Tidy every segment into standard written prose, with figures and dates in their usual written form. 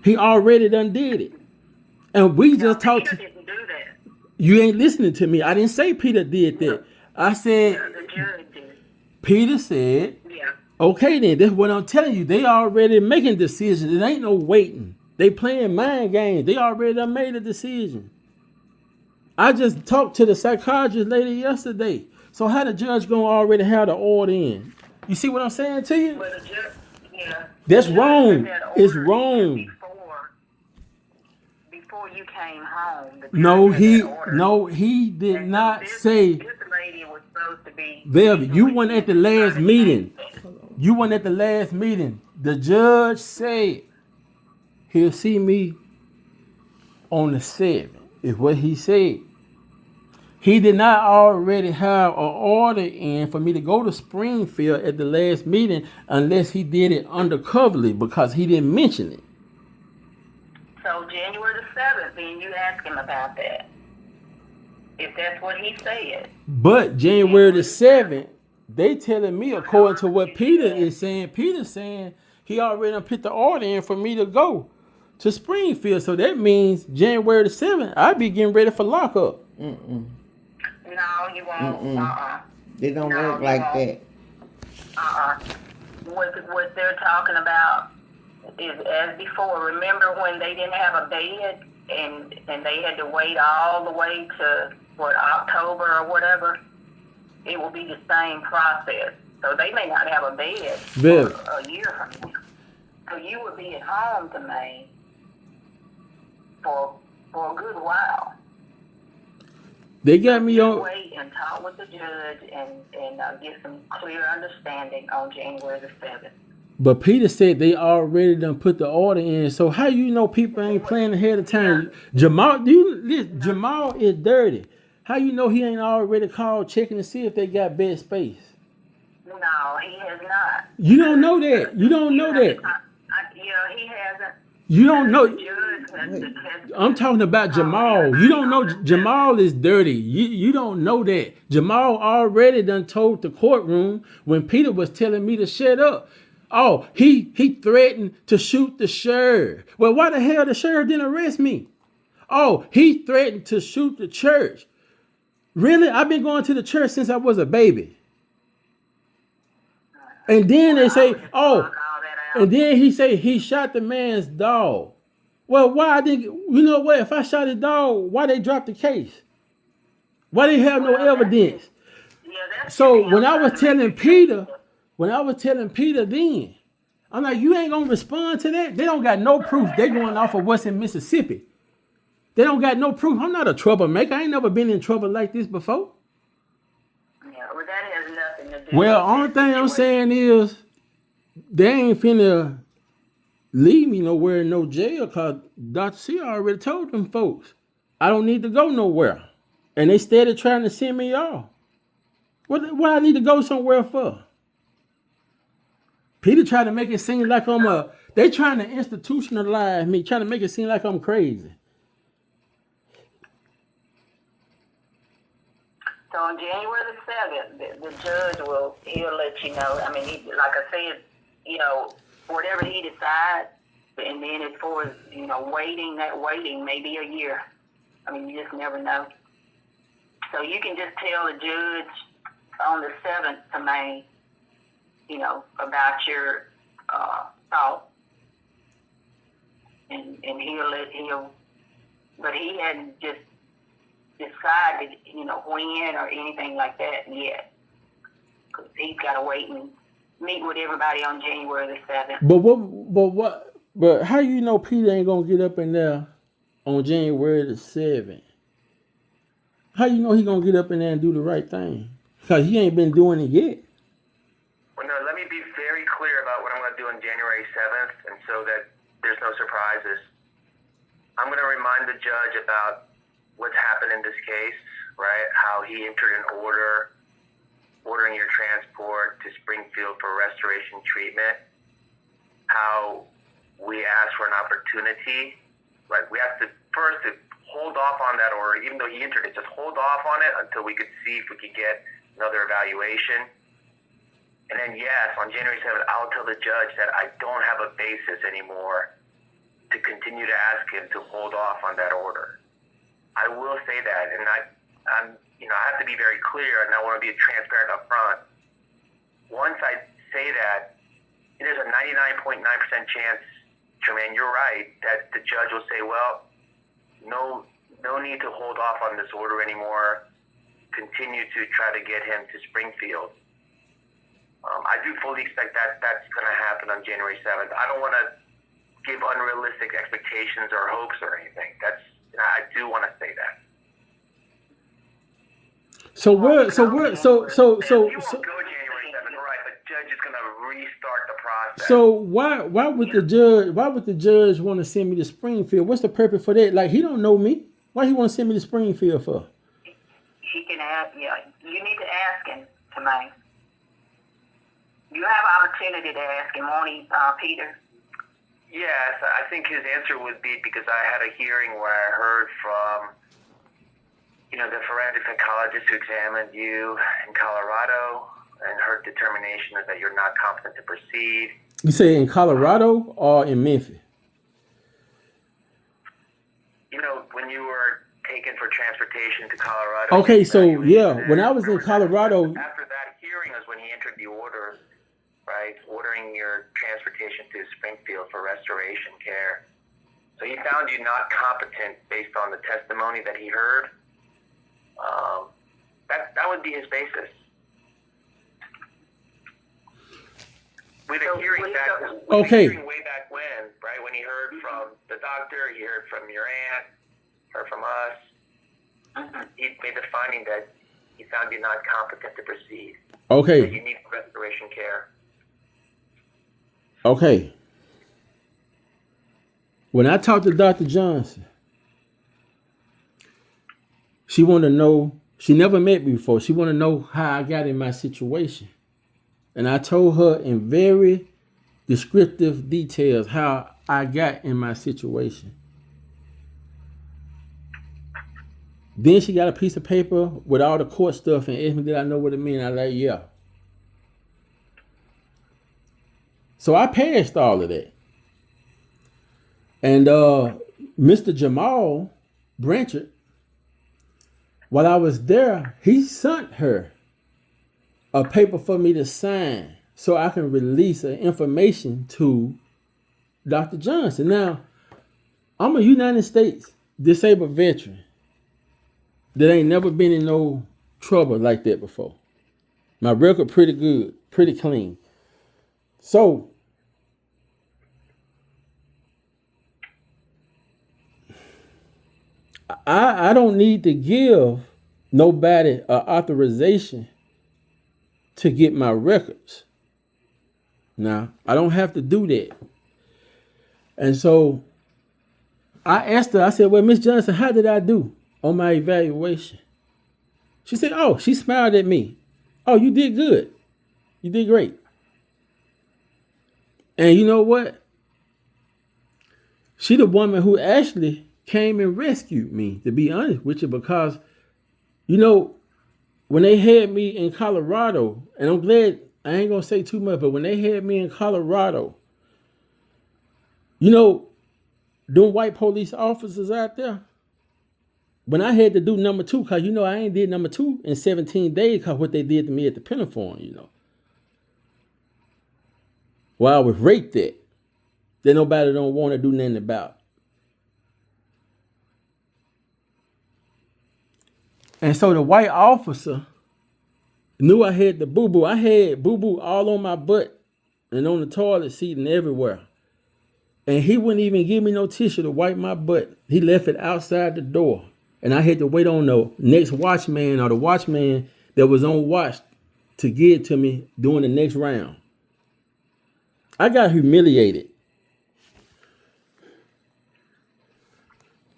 He already done did it. And we just talked. Peter didn't do that. You ain't listening to me. I didn't say Peter did that. I said The judge did. Peter said, Yeah. okay then, that's what I'm telling you. They already making decisions. It ain't no waiting. They playing mind games. They already done made a decision. I just talked to the psychiatrist lady yesterday. So how the judge gonna already have the order in? You see what I'm saying to you? But the judge, yeah. That's The judge wrong. put that It's order in wrong. before you came home. The judge No, had that order. he did And so not say. this lady was supposed to be Velvet, you weren't at the last trying to meeting. change that. You weren't at the last meeting. The judge said he'll see me on the 7th, is what he said. He did not already have an order in for me to go to Springfield at the last meeting unless he did it undercoverly because he didn't mention it. So January the 7th, then you ask him about that. If that's what he said. But January the 7th, they telling me, according to what Peter is saying, Peter's saying he already done put the order in for me to go to Springfield. So that means January the 7th, I'll be getting ready for lockup. No, you won't. It don't No, work you like won't. that. What they're talking about is as before. Remember when they didn't have a bed and they had to wait all the way to October or whatever? It will be the same process. So they may not have a bed Bill. for a year from now. So you would be at home to May for a good while. They got me on. Wait and talk with the judge and get some clear understanding on January the 7th. But Peter said they already done put the order in. So how you know people ain't planning ahead of time? Jamal is dirty. How you know he ain't already called checking to see if they got bed space? No, he has not. You don't know that. You don't know that. Yeah, he hasn't. You don't know. The judge has I'm talking about Jamal. You don't know Jamal is dirty. You don't know that. Jamal already done told the courtroom when Peter was telling me to shut up. Oh, he threatened to shoot the sheriff. Well, why the hell the sheriff didn't arrest me? Oh, he threatened to shoot the church. Really? I've been going to the church since I was a baby. And then they say, oh, and then he say he shot the man's dog. Well, why didn't you know what? If I shot his dog, why they drop the case? Why they have no evidence? So when I was telling Peter, then, I'm like, you ain't gonna respond to that? They don't got no proof. They going off of what's in Mississippi. They don't got no proof. I'm not a troublemaker. I ain't never been in trouble like this before. Yeah, well, that has nothing to do Well, with only thing I'm saying is they ain't finna leave me nowhere in no jail because Dr. C already told them folks I don't need to go nowhere. And they started trying to send me off. What I need to go somewhere for? Peter tried to make it seem like they trying to institutionalize me, trying to make it seem like I'm crazy. So on January the 7th, the judge he'll let you know. I mean, like I said, whatever he decides, and then as far as, waiting may be a year. I mean, you just never know. So you can just tell the judge on the 7th to May, about your thoughts. And but he hadn't just decided, when or anything like that yet. Because he's got to wait and meet with everybody on January the 7th. But how you know Peter ain't gonna get up in there on January the 7th? How you know he gonna get up in there and do the right thing? Because he ain't been doing it yet. Well, no, let me be very clear about what I'm going to do on January 7th, and so that there's no surprises. I'm going to remind the judge about what's happened in this case, right? How he entered an order ordering your transport to Springfield for restoration treatment. How we asked for an opportunity. Like, we have to first hold off on that order, even though he entered it, just hold off on it until we could see if we could get another evaluation. And then, yes, on January 7th, I'll tell the judge that I don't have a basis anymore to continue continue to ask him to hold off on that order. I will say that, and I have to be very clear, and I want to be transparent up front. Once I say that, there's a 99.9% chance, Jermaine, you're right, that the judge will say, well, no need to hold off on this order anymore. Continue to try to get him to Springfield. I do fully expect that that's going to happen on January 7th. I don't want to give unrealistic expectations or hopes or anything. I do want to say that. So You won't go January 7th, right? The judge is going to restart the process. So why would the judge want to send me to Springfield? What's the purpose for that? Like, he don't know me. Why he want to send me to Springfield for? He can ask. Yeah, you need to ask him tonight. You have opportunity to ask him, won't he, Peter? Yes, I think his answer would be because I had a hearing where I heard from, the forensic psychologist who examined you in Colorado, and her determination is that you're not competent to proceed. You say in Colorado or in Memphis? When you were taken for transportation to Colorado. Okay, so yeah, when I was in Colorado. After that hearing is when he entered the order, right, ordering your transportation to Springfield for restoration care. So he found you not competent based on the testimony that he heard. That would be his basis. With a hearing way back when, right, when he heard from the doctor, he heard from your aunt, heard from us, he made the finding that he found you not competent to proceed. Okay. That you need restoration care. Okay. When I talked to Dr. Johnson, she wanted to know, she never met me before. She wanted to know how I got in my situation. And I told her in very descriptive details how I got in my situation. Then she got a piece of paper with all the court stuff and asked me, did I know what it meant? I was like, yeah. So I passed all of that. And Mr. Jamal Branchard, while I was there, he sent her a paper for me to sign so I can release information to Dr. Johnson. Now, I'm a United States disabled veteran that ain't never been in no trouble like that before. My record pretty good, pretty clean. So, I don't need to give nobody an authorization to get my records. Now, I don't have to do that. And so I asked her, I said, well, Miss Johnson, how did I do on my evaluation? She said, oh, she smiled at me. Oh, you did good. You did great. And you know what? She the woman who actually came and rescued me, to be honest with you, because, when they had me in Colorado, and I'm glad, I ain't going to say too much, but when they had me in Colorado, them white police officers out there, when I had to do number 2, because, I ain't did number 2 in 17 days because what they did to me at the Pentagon, Well, I was raped that nobody don't want to do nothing about. And so the white officer knew I had the boo-boo. I had boo-boo all on my butt and on the toilet seat and everywhere. And he wouldn't even give me no tissue to wipe my butt. He left it outside the door. And I had to wait on the next watchman or the watchman that was on watch to give it to me during the next round. I got humiliated.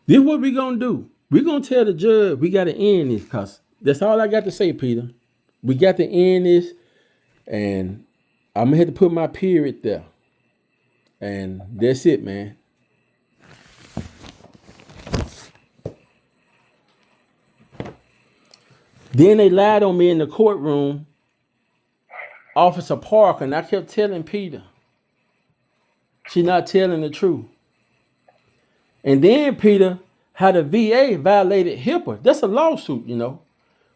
This is what we gonna do. We're going to tell the judge we got to end this, because that's all I got to say, Peter. We got to end this, and I'm going to have to put my period there. And that's it, man. Then they lied on me in the courtroom, Officer Parker, and I kept telling Peter, she's not telling the truth. And then, Peter, how the VA violated HIPAA. That's a lawsuit, you know.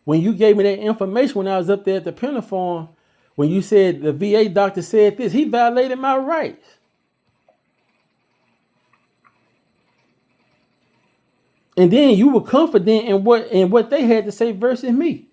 When you gave me that information when I was up there at the Pentaform, when you said the VA doctor said this, he violated my rights. And then you were confident in what they had to say versus me.